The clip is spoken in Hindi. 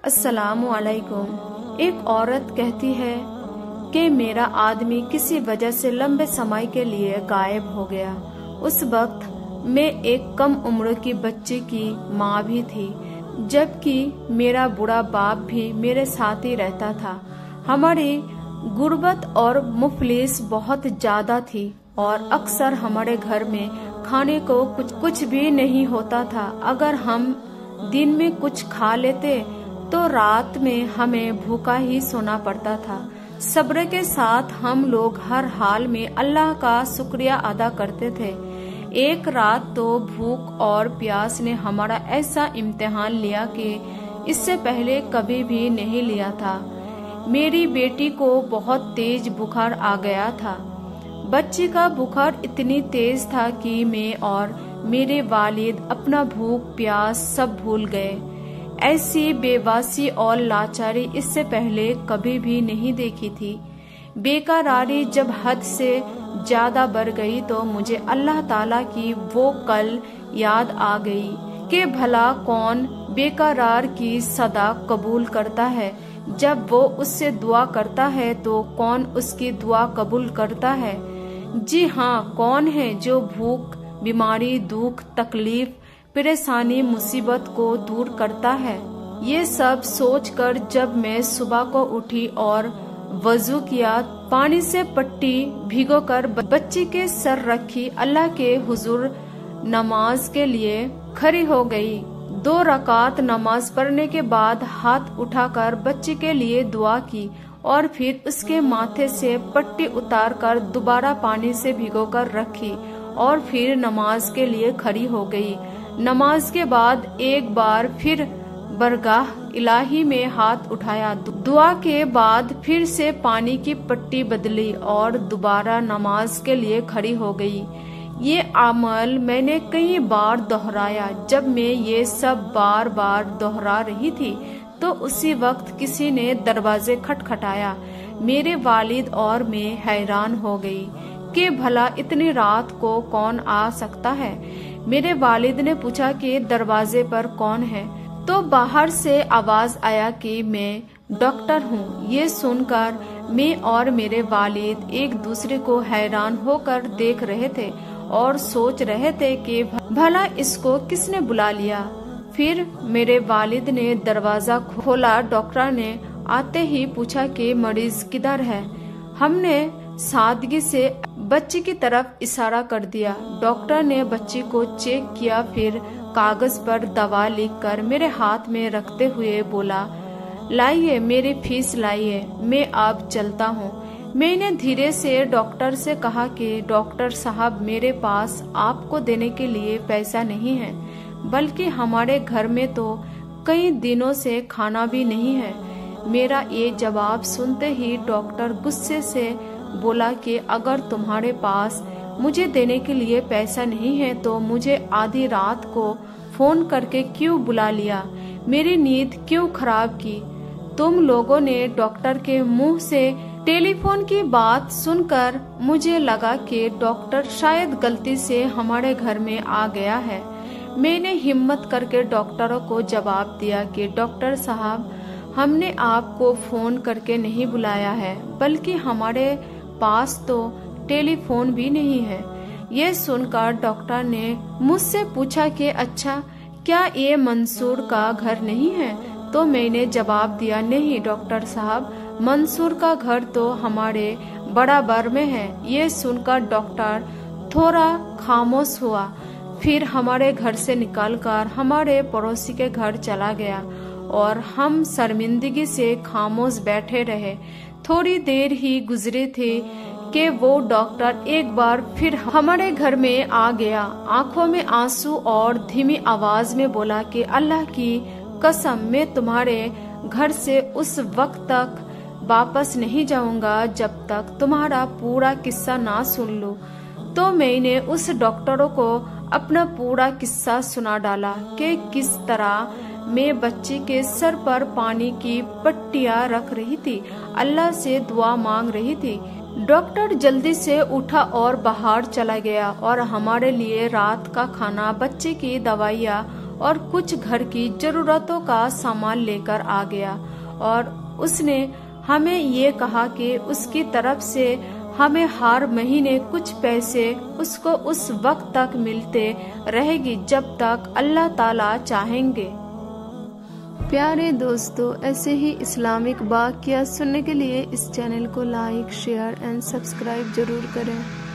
अस्सलामुअलैकुम। एक औरत कहती है कि मेरा आदमी किसी वजह से लंबे समय के लिए गायब हो गया। उस वक्त मैं एक कम उम्र की बच्ची की माँ भी थी, जबकि मेरा बूढ़ा बाप भी मेरे साथ ही रहता था। हमारी गुर्बत और मुफलिस बहुत ज्यादा थी और अक्सर हमारे घर में खाने को कुछ भी नहीं होता था। अगर हम दिन में कुछ खा लेते तो रात में हमें भूखा ही सोना पड़ता था। सब्र के साथ हम लोग हर हाल में अल्लाह का शुक्रिया अदा करते थे। एक रात तो भूख और प्यास ने हमारा ऐसा इम्तिहान लिया कि इससे पहले कभी भी नहीं लिया था। मेरी बेटी को बहुत तेज बुखार आ गया था। बच्ची का बुखार इतनी तेज था कि मैं और मेरे वालिद अपना भूख प्यास सब भूल गए। ऐसी बेवासी और लाचारी इससे पहले कभी भी नहीं देखी थी। बेकरारी जब हद से ज्यादा बढ़ गई तो मुझे अल्लाह ताला की वो कल याद आ गई कि भला कौन बेकरार की सदा कबूल करता है। जब वो उससे दुआ करता है तो कौन उसकी दुआ कबूल करता है। जी हाँ, कौन है जो भूख, बीमारी, दुख, तकलीफ, परेशानी, मुसीबत को दूर करता है। ये सब सोचकर जब मैं सुबह को उठी और वजू किया, पानी से पट्टी भिगोकर बच्ची के सर रखी, अल्लाह के हुजूर नमाज के लिए खड़ी हो गई। 2 रकात नमाज पढ़ने के बाद हाथ उठाकर बच्ची के लिए दुआ की और फिर उसके माथे से पट्टी उतारकर दोबारा पानी से भिगोकर रखी और फिर नमाज के लिए खड़ी हो गई। नमाज के बाद एक बार फिर बरगाह इलाही में हाथ उठाया। दुआ के बाद फिर से पानी की पट्टी बदली और दोबारा नमाज के लिए खड़ी हो गई। ये अमल मैंने कई बार दोहराया। जब मैं ये सब बार बार दोहरा रही थी तो उसी वक्त किसी ने दरवाजे खटखटाया। मेरे वालिद और मैं हैरान हो गई कि भला इतनी रात को कौन आ सकता है। मेरे वालिद ने पूछा कि दरवाजे पर कौन है, तो बाहर से आवाज आया कि मैं डॉक्टर हूँ। ये सुनकर मैं और मेरे वालिद एक दूसरे को हैरान होकर देख रहे थे और सोच रहे थे कि भला इसको किसने बुला लिया। फिर मेरे वालिद ने दरवाजा खोला। डॉक्टर ने आते ही पूछा कि मरीज किधर है। हमने सादगी से बच्ची की तरफ इशारा कर दिया। डॉक्टर ने बच्ची को चेक किया, फिर कागज पर दवा लिखकर मेरे हाथ में रखते हुए बोला, लाइए मेरी फीस लाइए, मैं अब चलता हूँ। मैंने धीरे से डॉक्टर से कहा कि डॉक्टर साहब, मेरे पास आपको देने के लिए पैसा नहीं है, बल्कि हमारे घर में तो कई दिनों से खाना भी नहीं है। मेरा ये जवाब सुनते ही डॉक्टर गुस्से से बोला कि अगर तुम्हारे पास मुझे देने के लिए पैसा नहीं है तो मुझे आधी रात को फोन करके क्यों बुला लिया, मेरी नींद क्यों खराब की। तुम लोगों ने डॉक्टर के मुंह से टेलीफोन की बात सुनकर मुझे लगा कि डॉक्टर शायद गलती से हमारे घर में आ गया है। मैंने हिम्मत करके डॉक्टरों को जवाब दिया कि डॉक्टर साहब, हमने आपको फोन करके नहीं बुलाया है, बल्कि हमारे पास तो टेलीफोन भी नहीं है। ये सुनकर डॉक्टर ने मुझसे पूछा कि अच्छा, क्या ये मंसूर का घर नहीं है? तो मैंने जवाब दिया, नहीं डॉक्टर साहब, मंसूर का घर तो हमारे बराबर में है। ये सुनकर डॉक्टर थोड़ा खामोश हुआ, फिर हमारे घर से निकलकर हमारे पड़ोसी के घर चला गया और हम शर्मिंदगी से खामोश बैठे रहे। थोड़ी देर ही गुजरी थी कि वो डॉक्टर एक बार फिर हमारे घर में आ गया। आंखों में आंसू और धीमी आवाज में बोला कि अल्लाह की कसम, मैं तुम्हारे घर से उस वक्त तक वापस नहीं जाऊंगा जब तक तुम्हारा पूरा किस्सा ना सुन लूं। तो मैंने उस डॉक्टरों को अपना पूरा किस्सा सुना डाला कि किस तरह मैं बच्ची के सर पर पानी की पट्टियां रख रही थी, अल्लाह से दुआ मांग रही थी। डॉक्टर जल्दी से उठा और बाहर चला गया और हमारे लिए रात का खाना, बच्चे की दवाइयाँ और कुछ घर की जरूरतों का सामान लेकर आ गया और उसने हमें ये कहा कि उसकी तरफ से हमें हर महीने कुछ पैसे उसको उस वक्त तक मिलते रहेगी जब तक अल्लाह ताला चाहेंगे। प्यारे दोस्तों, ऐसे ही इस्लामिक वाक़या सुनने के लिए इस चैनल को लाइक, शेयर एंड सब्सक्राइब जरूर करें।